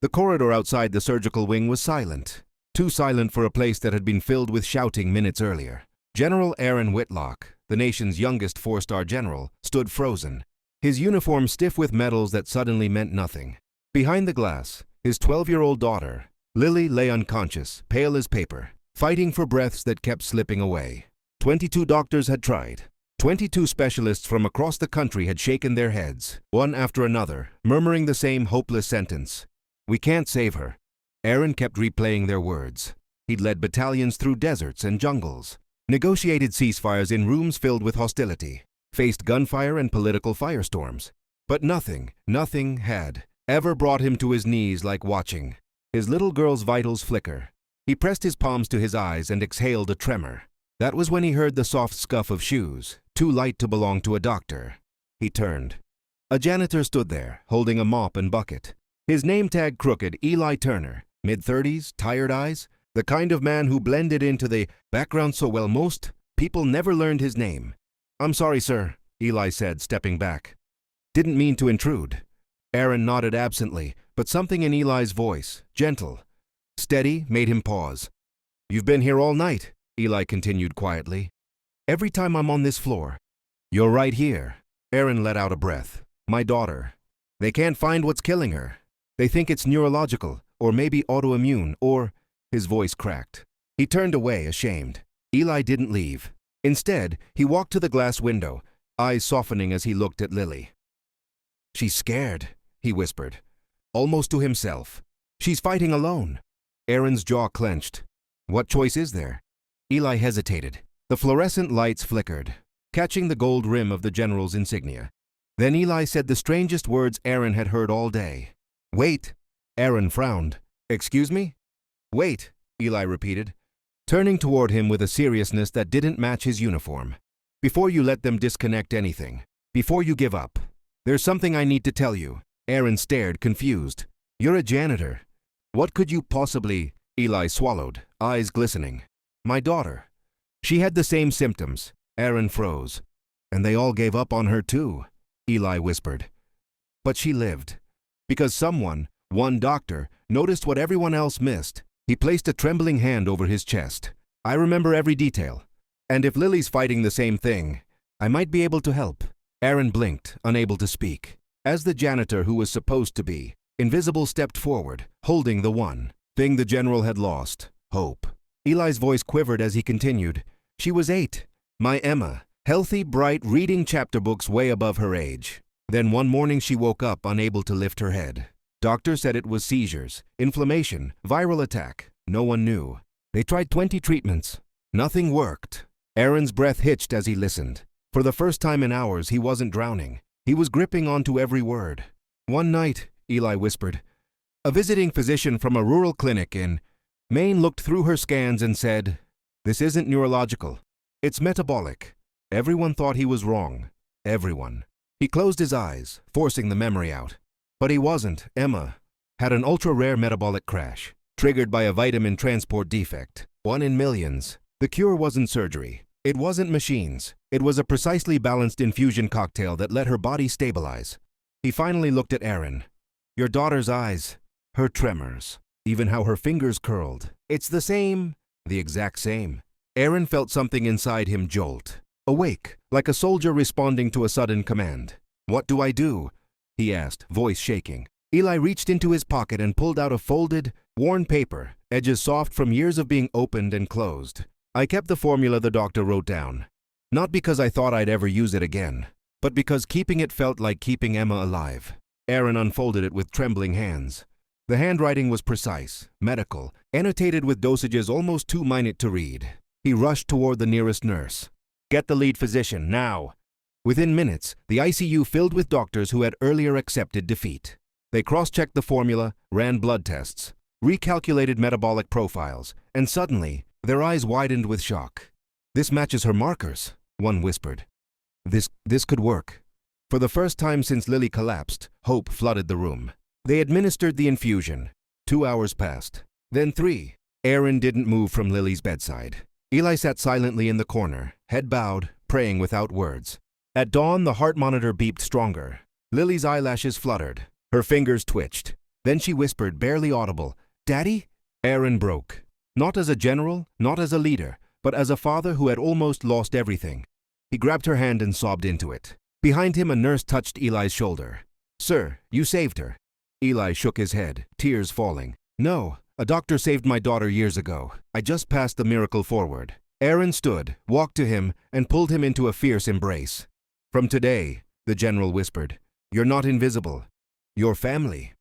The corridor outside the surgical wing was silent. Too silent for a place that had been filled with shouting minutes earlier. General Aaron Whitlock, the nation's youngest four-star general, stood frozen, his uniform stiff with medals that suddenly meant nothing. Behind the glass, his 12-year-old daughter, Lily, lay unconscious, pale as paper, fighting for breaths that kept slipping away. 22 doctors had tried. 22 specialists from across the country had shaken their heads, one after another, murmuring the same hopeless sentence. "We can't save her." Aaron kept replaying their words. He'd led battalions through deserts and jungles, negotiated ceasefires in rooms filled with hostility, faced gunfire and political firestorms. But nothing had ever brought him to his knees like watching his little girl's vitals flicker. He pressed his palms to his eyes and exhaled a tremor. That was when he heard the soft scuff of shoes, too light to belong to a doctor. He turned. A janitor stood there, holding a mop and bucket. His name tag crooked, Eli Turner, mid-30s, tired eyes, the kind of man who blended into the background so well most people never learned his name. "I'm sorry, sir," Eli said, stepping back. "Didn't mean to intrude." Aaron nodded absently, but something in Eli's voice, gentle, steady, made him pause. "You've been here all night," Eli continued quietly. "Every time I'm on this floor." "You're right here." Aaron let out a breath. "My daughter. They can't find what's killing her. They think it's neurological, or maybe autoimmune, or—" His voice cracked. He turned away, ashamed. Eli didn't leave. Instead, he walked to the glass window, eyes softening as he looked at Lily. "She's scared," he whispered, almost to himself. "She's fighting alone." Aaron's jaw clenched. What choice is there? Eli hesitated. The fluorescent lights flickered, catching the gold rim of the general's insignia. Then Eli said the strangest words Aaron had heard all day. "Wait." Aaron frowned. "Excuse me?" "Wait," Eli repeated, turning toward him with a seriousness that didn't match his uniform. "Before you let them disconnect anything, before you give up, there's something I need to tell you." Aaron stared, confused. "You're a janitor. What could you possibly—" Eli swallowed, eyes glistening. "My daughter. She had the same symptoms." Aaron froze. "And they all gave up on her too," Eli whispered. "But she lived. Because someone, one doctor, noticed what everyone else missed." He placed a trembling hand over his chest. "I remember every detail. And if Lily's fighting the same thing, I might be able to help." Aaron blinked, unable to speak. As the janitor who was supposed to be invisible stepped forward, holding the one thing the general had lost, hope. Eli's voice quivered as he continued. "She was 8. My Emma. Healthy, bright, reading chapter books way above her age. Then one morning she woke up unable to lift her head. Doctor said it was seizures, inflammation, viral attack. No one knew. They tried 20 treatments. Nothing worked." Aaron's breath hitched as he listened. For the first time in hours, he wasn't drowning. He was gripping onto every word. "One night," Eli whispered, "a visiting physician from a rural clinic in Maine looked through her scans and said, 'This isn't neurological. It's metabolic.' Everyone thought he was wrong. Everyone." He closed his eyes, forcing the memory out. But he wasn't. Emma had an ultra-rare metabolic crash, triggered by a vitamin transport defect. 1 in millions. The cure wasn't surgery. It wasn't machines. It was a precisely balanced infusion cocktail that let her body stabilize. He finally looked at Aaron. "Your daughter's eyes, her tremors, even how her fingers curled. It's the same." The exact same. Aaron felt something inside him jolt. Awake, like a soldier responding to a sudden command. "What do I do?" he asked, voice shaking. Eli reached into his pocket and pulled out a folded, worn paper, edges soft from years of being opened and closed. "I kept the formula the doctor wrote down. Not because I thought I'd ever use it again, but because keeping it felt like keeping Emma alive." Aaron unfolded it with trembling hands. The handwriting was precise, medical, annotated with dosages almost too minute to read. He rushed toward the nearest nurse. "Get the lead physician, now." Within minutes, the ICU filled with doctors who had earlier accepted defeat. They cross-checked the formula, ran blood tests, recalculated metabolic profiles, and suddenly, their eyes widened with shock. "This matches her markers," one whispered. This could work." For the first time since Lily collapsed, hope flooded the room. They administered the infusion. 2 hours passed. Then 3. Aaron didn't move from Lily's bedside. Eli sat silently in the corner, head bowed, praying without words. At dawn, the heart monitor beeped stronger. Lily's eyelashes fluttered. Her fingers twitched. Then she whispered, barely audible, "Daddy?" Aaron broke. Not as a general, not as a leader, but as a father who had almost lost everything. He grabbed her hand and sobbed into it. Behind him, a nurse touched Eli's shoulder. "Sir, you saved her." Eli shook his head, tears falling. "No, a doctor saved my daughter years ago. I just passed the miracle forward." Aaron stood, walked to him, and pulled him into a fierce embrace. "From today," the general whispered, "you're not invisible. You're family."